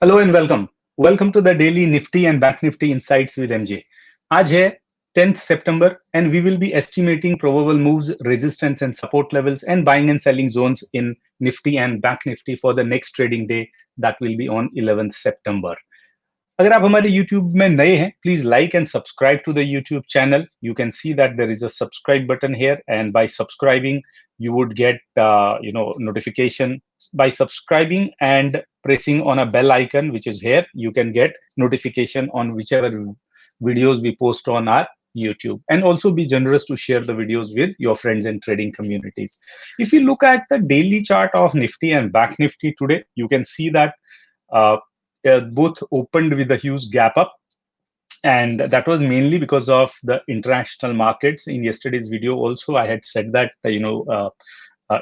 Hello and welcome. Welcome to the daily Nifty and Bank Nifty Insights with MJ. आज है 10th September and we will be estimating probable moves, resistance and support levels and buying and selling zones in Nifty and Bank Nifty for the next trading day that will be on 11th September. अगर आप हमारे YouTube में नए हैं, please like and subscribe to the YouTube channel. You can see that there is a subscribe button here, and by subscribing, you would get notification. By subscribing and pressing on a bell icon, which is here, you can get notification on whichever videos we post on our YouTube, and also be generous to share the videos with your friends and trading communities. If you look at the daily chart of Nifty and Bank Nifty today, you can see that uh, both opened with a huge gap up, and that was mainly because of the international markets. In yesterday's video also I had said that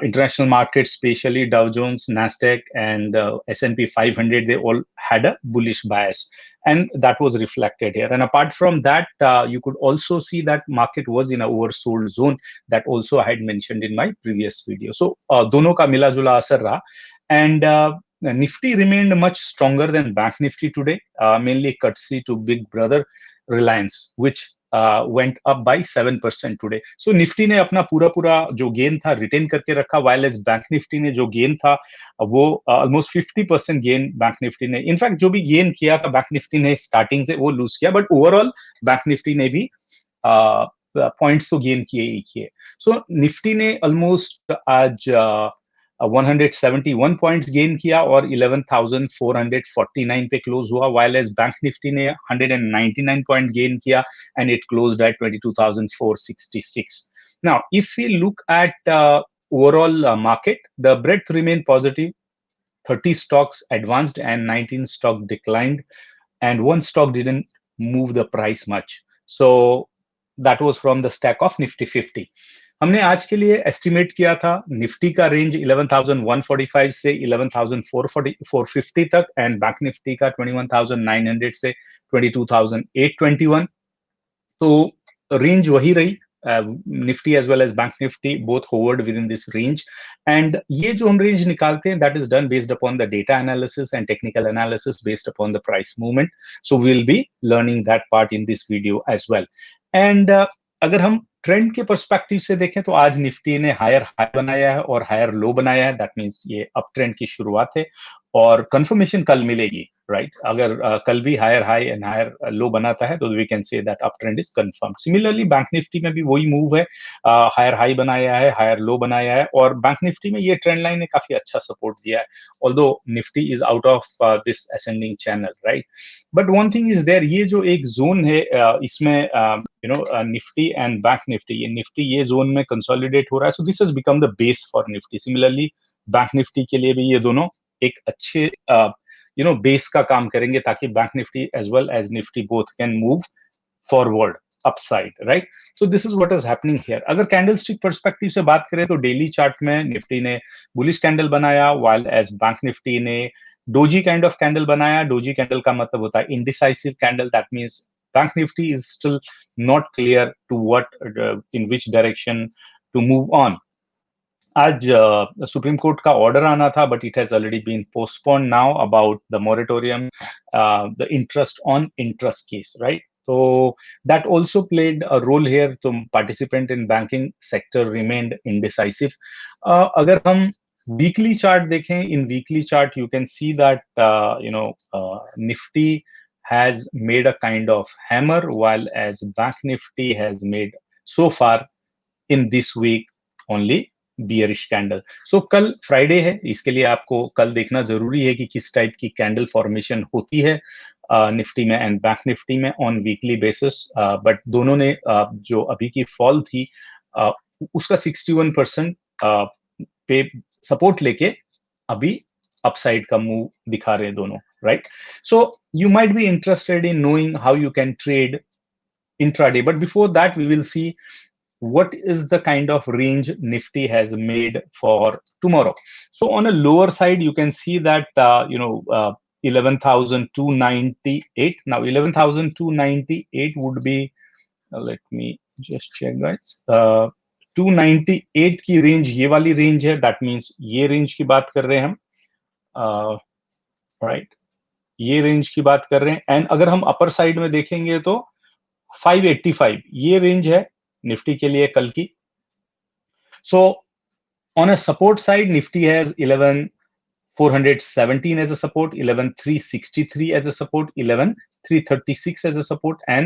international markets, especially Dow Jones, Nasdaq, and S&P 500, they all had a bullish bias, and that was reflected here. And apart from that, you could also see that market was in a oversold zone, that also I had mentioned in my previous video. So dono ka mila jula asar raha, and Nifty remained much stronger than Bank Nifty today, mainly courtesy to big brother Reliance, which went up by 7% today. So Nifty ने अपना पूरा जो gain था retain करके रखा, while as Bank Nifty ने जो gain था वो almost 50% गेन Bank Nifty ने, इनफैक्ट जो भी गेन किया था Bank Nifty ने स्टार्टिंग से वो लूज किया, बट ओवरऑल Bank Nifty ने भी पॉइंट्स तो गेन किए ही किए. सो निफ्टी ने ऑलमोस्ट आज 171 पॉइंट्स गेन किया और 11,449 पे क्लोज हुआ, while as बैंक निफ्टी ने 199 पॉइंट गेन किया and it closed at 22,466. Now, if we look at overall market, the breadth remained positive. 30 stocks advanced and 19 stocks declined, and one stock didn't move the price much. So that was from the stack of Nifty 50. हमने आज के लिए estimate किया था Nifty का range 11,145 से 11,450 तक, and Bank Nifty का 21,900 से 22,821. तो रेंज वही रही. Nifty as well as Bank Nifty both hovered within this range, and ये जो हम रेंज निकालते हैं, that is done based upon the data analysis and technical analysis based upon the price movement. So we'll be learning that part in this video as well. And अगर हम trend के perspective से देखें तो आज Nifty ने higher high बनाया है और हायर लो बनाया है. दैट मींस ये अप ट्रेंड की शुरुआत है और कंफर्मेशन कल मिलेगी, राइट? अगर कल भी higher high and higher low बनाता है तो we can say that up trend is confirm. Similarly Bank Nifty में भी वही मूव है, हायर हाई बनाया है, हायर लो बनाया है, और बैंक निफ्टी में ये ट्रेंड लाइन ने काफी अच्छा सपोर्ट दिया है, although Nifty is out of this ascending channel, right? But one thing is there, ये जो एक जोन है इसमें निफ्टी एंड बैंक निफ्टी, ये निफ्टी ये जोन में कंसोलिडेट हो रहा है. So this has become the base for Nifty. Similarly Bank Nifty के लिए भी ये दोनों एक अच्छे बेस का काम करेंगे, ताकि Bank Nifty as well as Nifty both can move forward upside, right? So this is what is happening here. अगर कैंडलस्टिक पर्सपेक्टिव से बात करें तो डेली चार्ट में निफ्टी ने बुलिश कैंडल बनाया, व्हाइल एज बैंक निफ्टी ने डोजी काइंड ऑफ कैंडल बनाया. डोजी कैंडल का मतलब होता है indecisive candle. That means Bank Nifty is still not clear to in which direction to move on. आज सुप्रीम कोर्ट का order आना था, but it has already been postponed now about the moratorium, the interest on interest case, right? So that also played a role here. तो participant in banking sector remained indecisive. अगर हम weekly chart देखें, in weekly chart you can see that Nifty has made a kind of hammer, while as Bank Nifty has made so far in this week only bearish candle. So कल Friday है, इसके लिए आपको कल देखना जरूरी है कि किस टाइप की कैंडल फॉर्मेशन होती है निफ्टी में एंड बैंक निफ्टी में ऑन वीकली बेसिस. बट दोनों ने जो अभी की फॉल थी उसका 61% पे सपोर्ट लेके अभी अपसाइड का मूव दिखा रहे हैं दोनों, right? So you might be interested in knowing how you can trade intraday, but before that we will see what is the kind of range Nifty has made for tomorrow. So on a lower side you can see that 11,298. Now 11,298 would be, let me just check, guys. 298 की range ये वाली range है. That means ये range की बात कर रहे हैं हम, राइट? ये रेंज की बात कर रहे हैं। एंड अगर हम अपर साइड में देखेंगे तो 585 ये रेंज है निफ्टी के लिए कल की। So on a support side Nifty has 11,417 as a support, 11,363 as a support, 11,336 as a support, and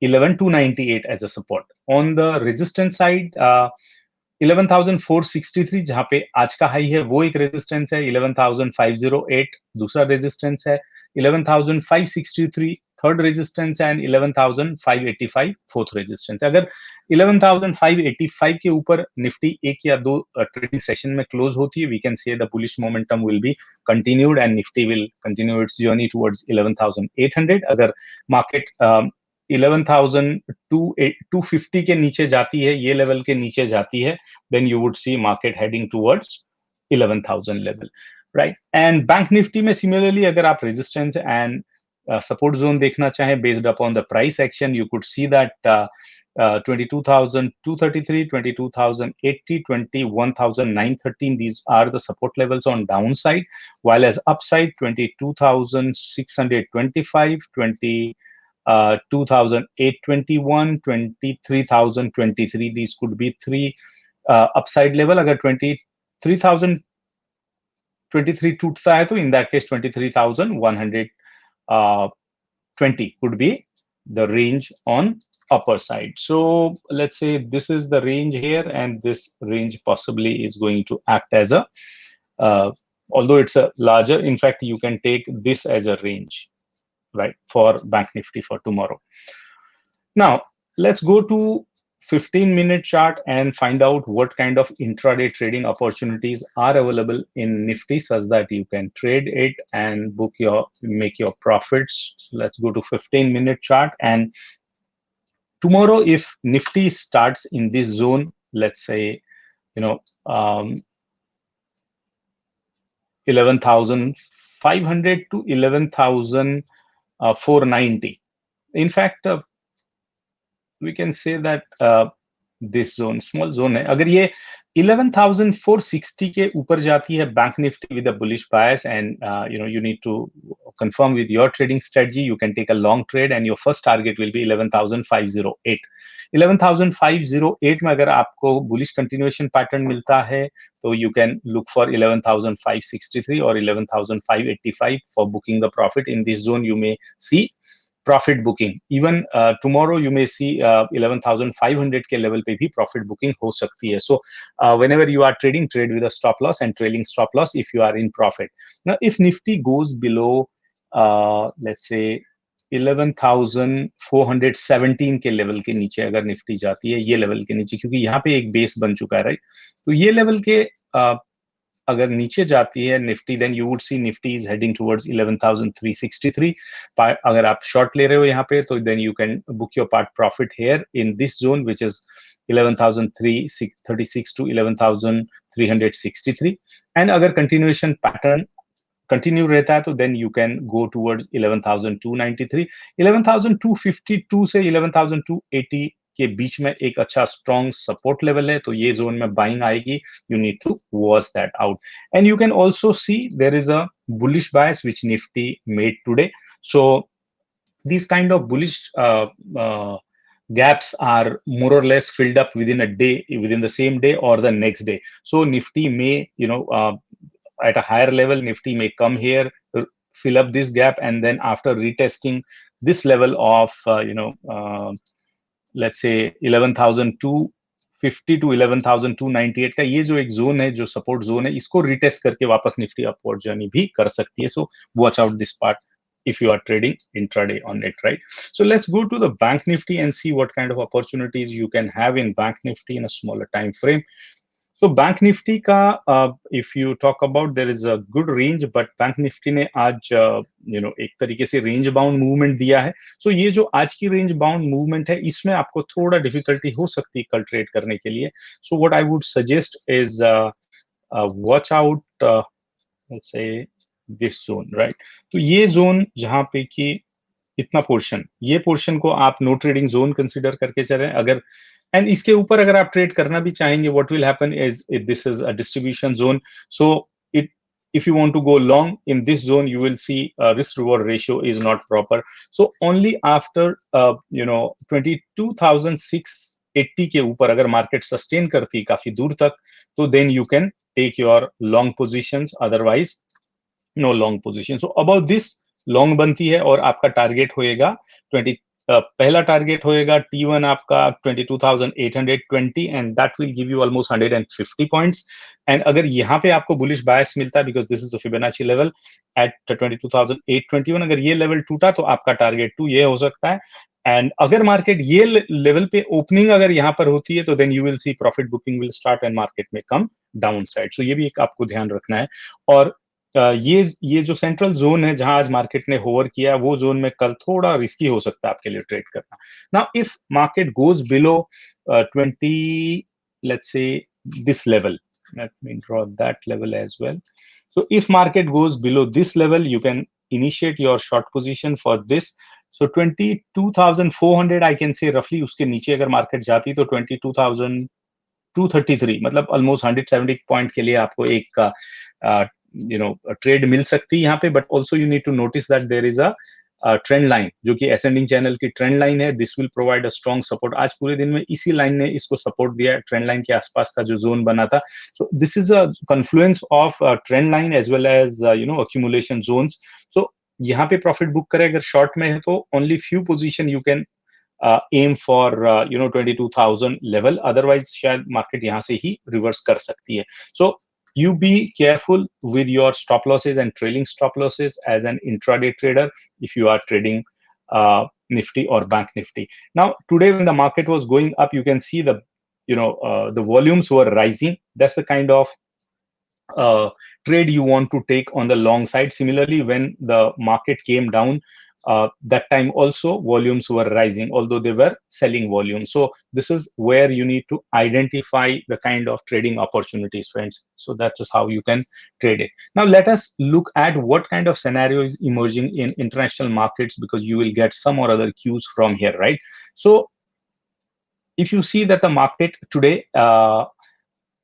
11,298 as a support. On the resistance side, 11,463 जहां पे आज का हाई है वो एक रेजिस्टेंस है, 11,508 दूसरा रेजिस्टेंस है, 11,563 थर्ड रेजिस्टेंस है, एंड 11,585 फोर्थ रेजिस्टेंस है। अगर 11,585 के ऊपर निफ्टी एक या दो ट्रेडिंग सेशन में क्लोज होती है, we can say the bullish momentum will be continued and Nifty will continue its journey towards 11,800। अगर मार्केट 11,250 के नीचे जाती है, ये लेवल के नीचे जाती है, then you would see market heading towards 11,000 level, right? And Bank Nifty में similarly अगर आप resistance and support zone देखना चाहें based upon the price action, you could see that 22,233, 22,080, 21,913, these are the support levels on downside, while as upside 22,625, 2,821, 23,023, these could be three upside level. अगर 23,023 टूटता है तो in that case 23,120 could be the range on upper side. So let's say this is the range here, and this range possibly is going to act as a although it's a larger, in fact you can take this as a range, right, for Bank Nifty for tomorrow. Now let's go to 15-minute chart and find out what kind of intraday trading opportunities are available in Nifty such that you can trade it and make your profits. So let's go to 15-minute chart, and tomorrow if Nifty starts in this zone, let's say 11,500 to 11,490. In fact, we can say that this zone, small zone है, अगर ये 11,460 के ऊपर जाती है bank Nifty with a bullish bias, and you need to confirm with your trading strategy, you can take a long trade and your first target will be 11,508. 11,508 में अगर आपको bullish continuation pattern मिलता है तो you can look for 11,563 or 11,585 for booking the profit. In this zone you may see profit booking. Even tomorrow you may see 11,500 के level पे भी profit booking हो सकती है. So whenever you are trading, trade with a stop loss and trailing stop loss if you are in profit. Now if Nifty goes below let's say 11,417 के level के नीचे अगर निफ्टी जाती है, ये लेवल के नीचे, क्योंकि यहाँ पे एक बेस बन चुका है, राइट, तो ये लेवल के अगर नीचे जाती है Nifty, then you would see Nifty is heading towards 11,363. अगर आप शॉर्ट ले रहे हो यहाँ पे तो then you can book your part profit here in this zone which is 11,336 to 11,363. And अगर कंटिन्यूएशन पैटर्न कंटिन्यू रहता है तो then you can go towards 11,293. 11,252 से 11,280 के बीच में एक अच्छा स्ट्रॉन्ग सपोर्ट लेवल है, तो ये जोन में बाइंग आएगी. You need to watch that out. And you can also see there is a bullish bias which Nifty made today. So these kind of bullish gaps are more or less filled up within a day, within the same day or the next day. So Nifty may, at a higher level, Nifty may come here, fill up this gap, and then after retesting this level of, let's say 11,250 to 11,298 का ये जो एक zone है, जो support zone है, इसको retest करके वापस निफ्टी अपवर्ड जर्नी भी कर सकती है. So watch out this part if you are trading intraday on it, right? So let's go to the Bank Nifty and see what kind of opportunities you can have in Bank Nifty in a smaller time frame. So Bank Nifty का if you talk about, there is a good range, but Bank Nifty ने आज एक तरीके से range bound movement दिया है. So ये जो आज की रेंज बाउंड मूवमेंट है, इसमें आपको थोड़ा डिफिकल्टी हो सकती है कल ट्रेड करने के लिए. So what I would suggest is watch out let's say this zone, right? तो ये जोन जहां पे कि इतना पोर्शन, ये पोर्शन को आप नो ट्रेडिंग जोन कंसिडर करके चलें. अगर एंड इसके ऊपर अगर आप ट्रेड करना भी चाहेंगे, what will happen is this is a distribution zone. So if you want to go long in this zone, you will see risk reward ratio is not proper. So only after 22,680 के ऊपर अगर market sustain करती है काफी दूर तक, तो then you can take your long positions, otherwise no long position. So about this long बनती है और आपका टारगेट होएगा 20 पहला टारगेट होएगा T1 आपका 22,820 and that will give you almost 150 points. And अगर यहाँ पे आपको बुलिश बायस मिलता है because this is the Fibonacci level at 22,821, अगर ये लेवल टूटा तो आपका टारगेट 2 ये हो सकता है. एंड अगर मार्केट ये लेवल पे ओपनिंग अगर यहाँ पर होती है तो then you will see profit booking will start and market में कम डाउन साइड. सो ये भी एक आपको ध्यान रखना है. और ये जो सेंट्रल जोन है जहां आज मार्केट ने होवर किया, वो जोन में कल थोड़ा रिस्की हो सकता है आपके लिए ट्रेड करना. Now if market goes below 20, let's say this level, let me draw that level as well. So if market goes below this level, you can initiate your short position for this. So 22,400 I can say roughly, उसके नीचे अगर market जाती तो 22,233, मतलब almost 170 point के लिए आपको एक ट्रेड मिल सकती है यहाँ पे. But also you need to notice that there is a trend line जो कि असेंडिंग चैनल की ट्रेंड लाइन है. This will provide a strong support. आज पूरे दिन में इसी लाइन ने इसको सपोर्ट दिया. ट्रेंड लाइन के आसपास का जो जोन बना था. So this is a confluence of trend line as well as accumulation zones. So यहाँ पे प्रॉफिट बुक करें अगर शॉर्ट में है तो only few position you can aim for 22,000 level, otherwise शायद मार्केट यहाँ से ही रिवर्स कर सकती है. So you be careful with your stop losses and trailing stop losses as an intraday trader if you are trading Nifty or Bank Nifty. Now today when the market was going up, you can see the volumes were rising. That's the kind of trade you want to take on the long side. Similarly, when the market came down, that time also volumes were rising, although they were selling volume. So this is where you need to identify the kind of trading opportunities, friends. So that's just how you can trade it. Now let us look at what kind of scenario is emerging in international markets, because you will get some or other cues from here, right? So if you see that the market today,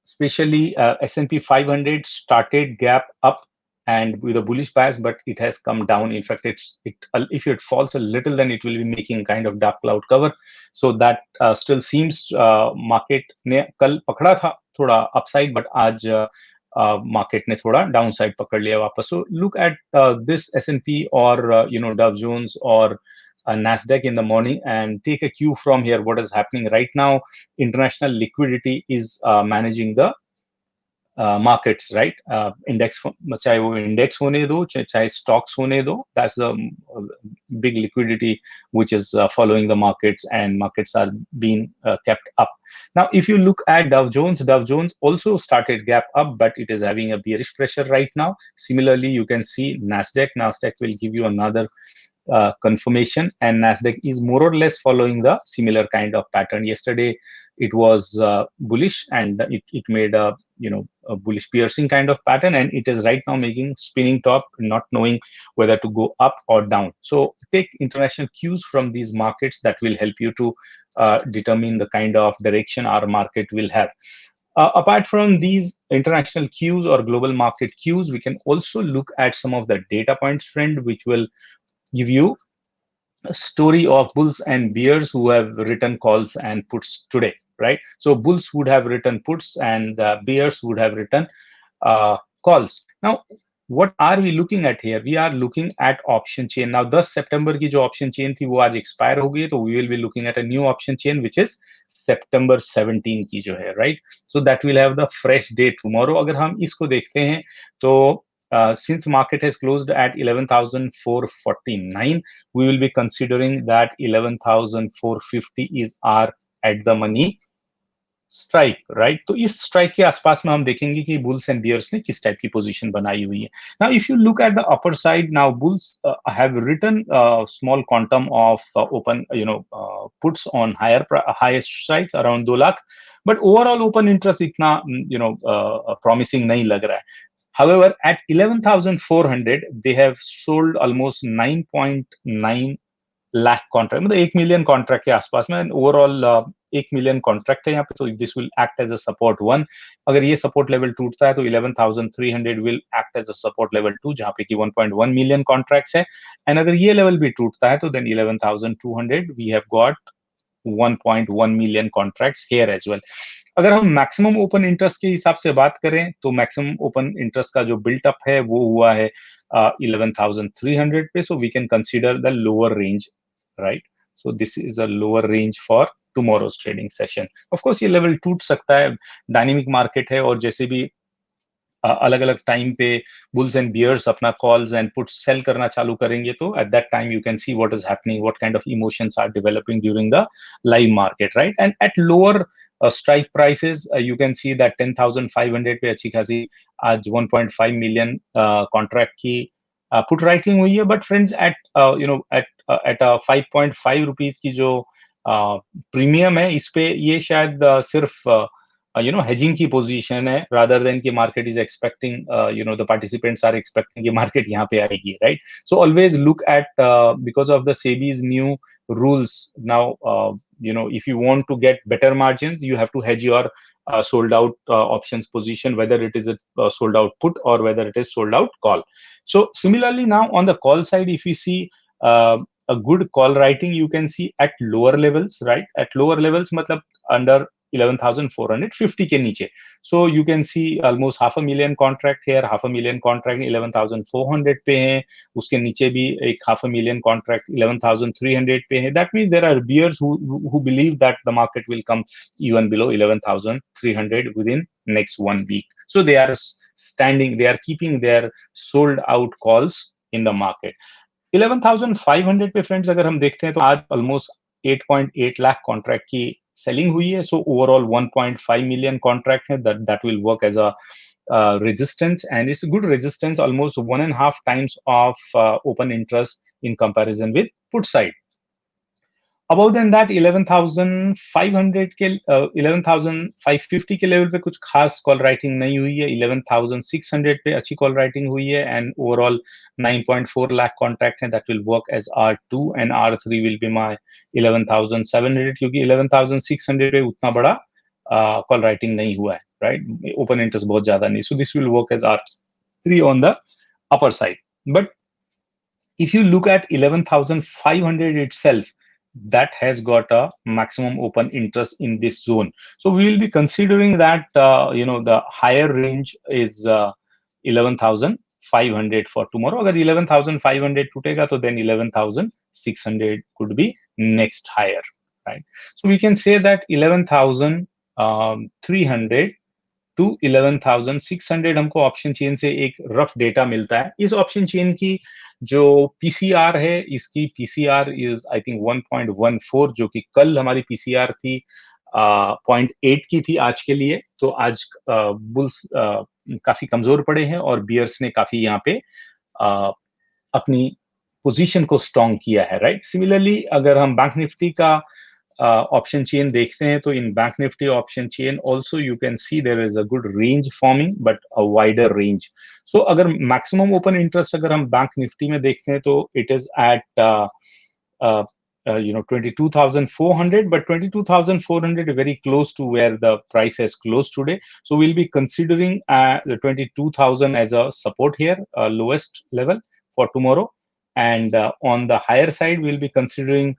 especially S&P 500 started gap up and with a bullish bias, but it has come down. In fact, if it falls a little, then it will be making kind of dark cloud cover. So that still seems market ने कल पकड़ा था थोड़ा upside, but आज market ने थोड़ा downside पकड़ लिया वापस. So look at this S&P or Dow Jones or Nasdaq in the morning and take a cue from here. What is happening right now? International liquidity is managing the markets, right? Index, चाहे वो index होने दो, चाहे stocks होने दो, that's the big liquidity which is following the markets, and markets are being kept up. Now, if you look at Dow Jones also started gap up, but it is having a bearish pressure right now. Similarly, you can see Nasdaq will give you another confirmation, and Nasdaq is more or less following the similar kind of pattern. Yesterday it was bullish and it made a bullish piercing kind of pattern, and it is right now making spinning top, not knowing whether to go up or down. So take international cues from these markets that will help you to determine the kind of direction our market will have. Apart from these international cues or global market cues, we can also look at some of the data points, friend, which will give you a story of bulls and bears who have written calls and puts today, right? So bulls would have written puts and bears would have written calls. Now, what are we looking at here? We are looking at option chain. Now, 10 September की जो option chain थी वो आज expire हो गई, तो we will be looking at a new option chain which is September 17 की जो है, right? So that will have the fresh day tomorrow. अगर हम इसको देखते हैं तो since market has closed at 11,449, we will be considering that 11,450 is our at the money strike, right? तो इस स्ट्राइक के आसपास में हम देखेंगे कि बुल्स एंड बियर्स ने किस टाइप की पोजीशन बनाई हुई है. Now if you look at the upper side, now bulls have written small quantum of open puts on higher strikes around 2 lakh, but overall open interest इतना प्रॉमिसिंग नहीं लग रहा है. However, at 11,400, they have sold almost 9.9 lakh contract, मतलब 1 million contract के आसपास में. Overall 1 million contract है यहाँ पे, तो this will act as a support 1. अगर ये सपोर्ट लेवल टूटता है तो 11,300 will act as a support level 2, जहाँ पे कि 1.1 मिलियन कॉन्ट्रैक्ट्स है. एंड अगर ये लेवल भी टूटता है तो then 11,200 we have got 1.1 million contracts here as well. अगर हम मैक्सिमम ओपन इंटरेस्ट के हिसाब से बात करें तो मैक्सिमम ओपन इंटरेस्ट का जो बिल्टअप है वो हुआ है 11,300 पे. So we can consider the lower range, right. So this is a lower range for tomorrow's trading session. Of course ये लेवल टूट सकता है, डायनेमिक मार्केट है, और जैसे भी अलग अलग टाइम पे बुल्स एंड बियर्स अपना कॉल्स एंड पुट्स सेल करना चालू करेंगे, तो at that time you can see what is happening, what kind of emotions are developing during the live market, right. And at lower strike prices you can see that 10,500 पे अच्छी खासी आज 1.5 million contract की put writing हुई है. But friends, at you know at 5.5 rupees की जो premium है, इस पे ये शायद सिर्फ hedging की पोजीशन है, rather than कि market is expecting, the participants are expecting कि market यहाँ पे आएगी, right. So always look at, because of the SEBI's new rules now, if you want to get better margins, you have to hedge your sold out options position, whether it is a sold out put or whether it is sold out call. So similarly, now on the call side, if you see a good call writing, you can see at lower levels, right. At lower levels मतलब under 11,450 के नीचे. So you can see almost 500,000 contract here, 500,000 contract 11,400 पे हैं. उसके नीचे भी एक 500,000 contract 11,300 पे है. That means there are bears who believe that the market will come even below 11,300 within next 1 week. So they are standing, they are keeping their sold out calls in the market. 11,500 पे friends अगर हम देखते हैं तो आज almost 8.8 lakh contract की selling हुई है. सो ओवरऑल 1.5 मिलियन कॉन्ट्रैक्ट है, that will work as a resistance, and it's a good resistance, almost 1.5 times of open interest in comparison with put side. Above than that 11,500 के 11,550 के level पे कुछ खास call writing नहीं हुई है. 11,600 पे अच्छी कॉल राइटिंग हुई है, एंड ओवरऑल 9.4 लाख कॉन्ट्रैक्ट है. That will work as R2 and R3 will be my 11,700, क्योंकि 11,600 पे उतना बड़ा कॉल राइटिंग नहीं हुआ है, राइट. ओपन इंटरेस्ट बहुत ज्यादा नहीं. So this will work as R3 on the upper side. But if you look at 11,500 itself, that has got a maximum open interest in this zone. So we will be considering that the higher range is 11,500 for tomorrow. Agar 11,500 टूटेगा तो then 11,600 could be next higher, right. So we can say that 11,300 to 11,600 हमको option chain से एक rough data मिलता है. इस option chain की जो पीसीआर है, इसकी पीसीआर इज आई थिंक 1.14, जो कि कल हमारी पीसीआर थी 0.8 की थी आज के लिए. तो आज बुल्स काफी कमजोर पड़े हैं और बियर्स ने काफी यहाँ पे अपनी पोजीशन को स्ट्रॉन्ग किया है, राइट. सिमिलरली अगर हम बैंक निफ्टी का option chain देखते हैं तो in bank nifty option chain also you can see there is a good range forming but a wider range. So अगर maximum open interest अगर हम bank nifty में देखते हैं तो it is at 22,400, but 22,400 is very close to where the price has closed today. So we'll be considering the 22,000 as a support here, lowest level for tomorrow. And on the higher side, we'll be considering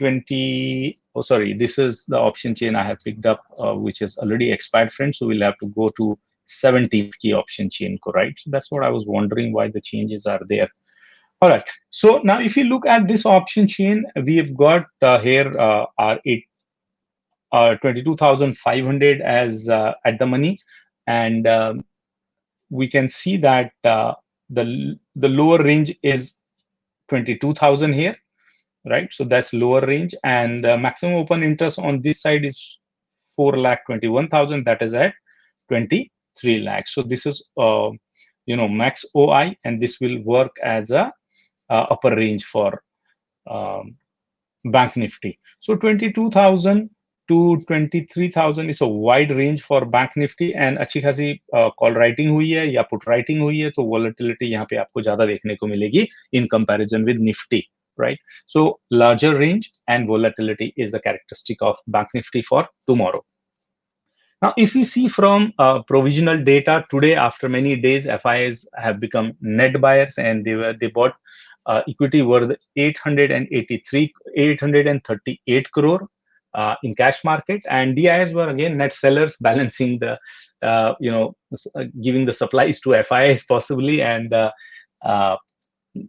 this is the option chain I have picked up, which is already expired, friends. So we'll have to go to 17th key option chain, right? So that's what I was wondering, why the changes are there. All right. So now if you look at this option chain, we've got here our 22,500 as at the money, and we can see that the lower range is 22,000 here, right? So that's lower range, and maximum open interest on this side is 4,21,000. That is at 23 lakhs. So this is max OI, and this will work as a upper range for Bank Nifty. So 22,000 to 23,000 is a wide range for Bank Nifty, and अच्छी खासी call writing हुई है या put writing हुई है, तो volatility यहाँ पे आपको ज्यादा देखने को मिलेगी in comparison with Nifty, right? So larger range and volatility is the characteristic of Bank Nifty for tomorrow. Now, if we see from provisional data today, after many days, FIs have become net buyers, and they bought equity worth 838 crore in cash market, and DIs were again net sellers, balancing the giving the supplies to FIs possibly, and uh,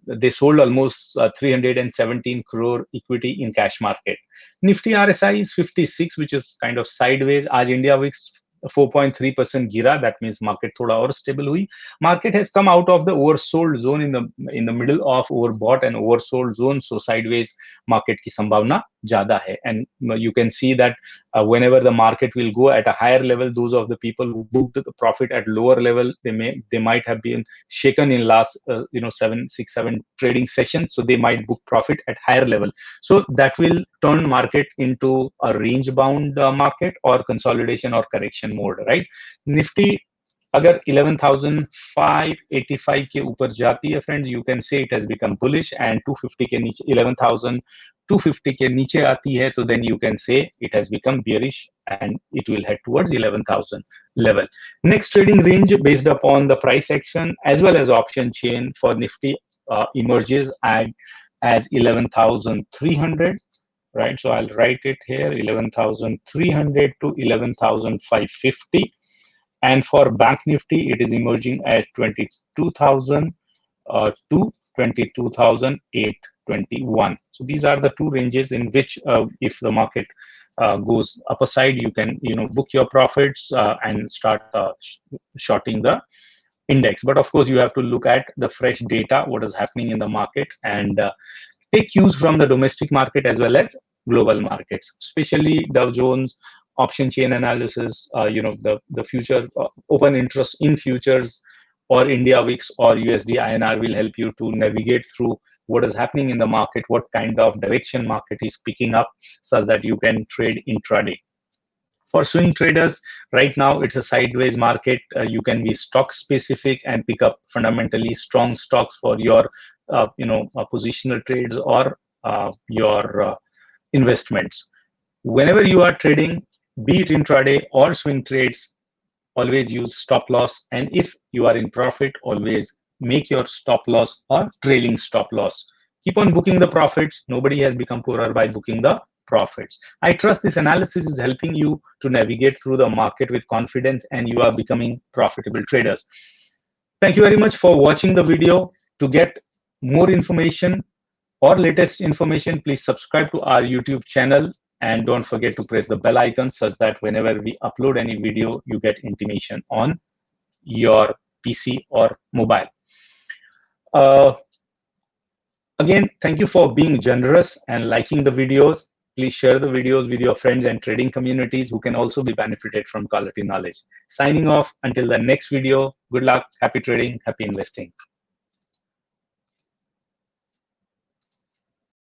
they sold almost 317 crore equity in cash market. Nifty RSI is 56, which is kind of sideways. आज India VIX 4.3% गिरा, that means market थोड़ा और stable हुई. Market has come out of the oversold zone in the middle of overbought and oversold zone, so sideways market की संभावना ज़्यादा है. And you can see that whenever the market will go at a higher level, those of the people who booked the profit at lower level, they might have been shaken in last 7 trading sessions, so they might book profit at higher level. So that will turn market into a range bound market or consolidation or correction mode, right? Nifty अगर 11,585 के ऊपर जाती है friends, you can say it has become bullish, and 250 के नीचे 11,250 के नीचे आती है तो then you can say it has become bearish and it will head towards 11,000 level. Next trading range based upon the price action as well as option chain for Nifty emerges as 11,300, right? So I'll write it here, 11,300 to 11,550. And for Bank Nifty, it is emerging as 22,000 to 22,821. So these are the two ranges in which, if the market goes upper side, you can book your profits and start shorting the index. But of course, you have to look at the fresh data, what is happening in the market, and take cues from the domestic market as well as global markets, especially Dow Jones, option chain analysis, the future open interest in futures or India VIX or USD INR will help you to navigate through what is happening in the market, what kind of direction market is picking up, such that you can trade intraday. For swing traders, right now it's a sideways market. You can be stock specific and pick up fundamentally strong stocks for your positional trades or your investments. Whenever you are trading, be it intraday or swing trades, always use stop loss, and if you are in profit, always make your stop loss or trailing stop loss. Keep on booking the profits. Nobody has become poorer by booking the profits. I trust this analysis is helping you to navigate through the market with confidence and you are becoming profitable traders. Thank you very much for watching the video. To get more information or latest information, please subscribe to our YouTube channel. And don't forget to press the bell icon such that whenever we upload any video, you get intimation on your PC or mobile. Again, thank you for being generous and liking the videos. Please share the videos with your friends and trading communities who can also be benefited from quality knowledge. Signing off until the next video. Good luck, happy trading, happy investing.